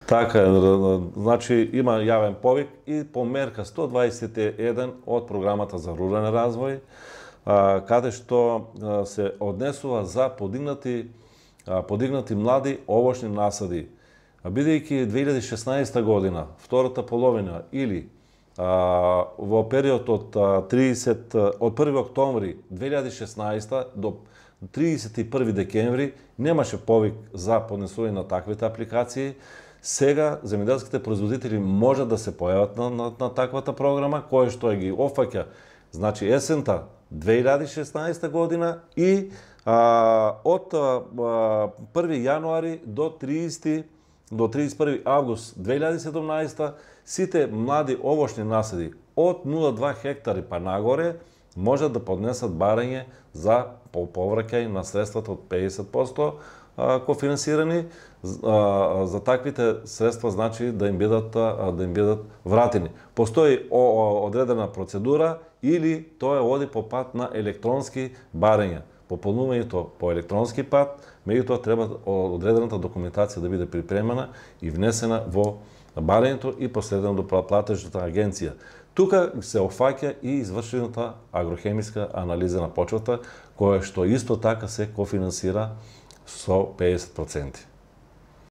Така, значи има јавен повик и по мерка 121 од програмата за рурален развој, каде што се однесува за подигнати млади овошни насади. Бидејќи 2016 година, втората половина или во период од 1 октомври 2016 до 31 декември немаше повик за поднесување на таквите апликации. Сега земјоделските производители можат да се појават на таквата програма, која што ги офаќа, значи есента 2016 година и од 1 јануари до 31 август 2017 сите млади овошни насади од 0,2 хектари па нагоре можат да поднесат барање за повраќај на средствата од 50% кофинансирани. За таквите средства значи да им бидат вратени. Постои одредена процедура или тоа оди по пат на електронски барања. Пополнувањето по електронски пат, меѓутоа треба одредената документација да биде припремена и внесена во барањето и последено до платежната агенција. Тука се офаќа и извршената агрохемиска анализа на почвата, која што исто така се кофинансира со 50%.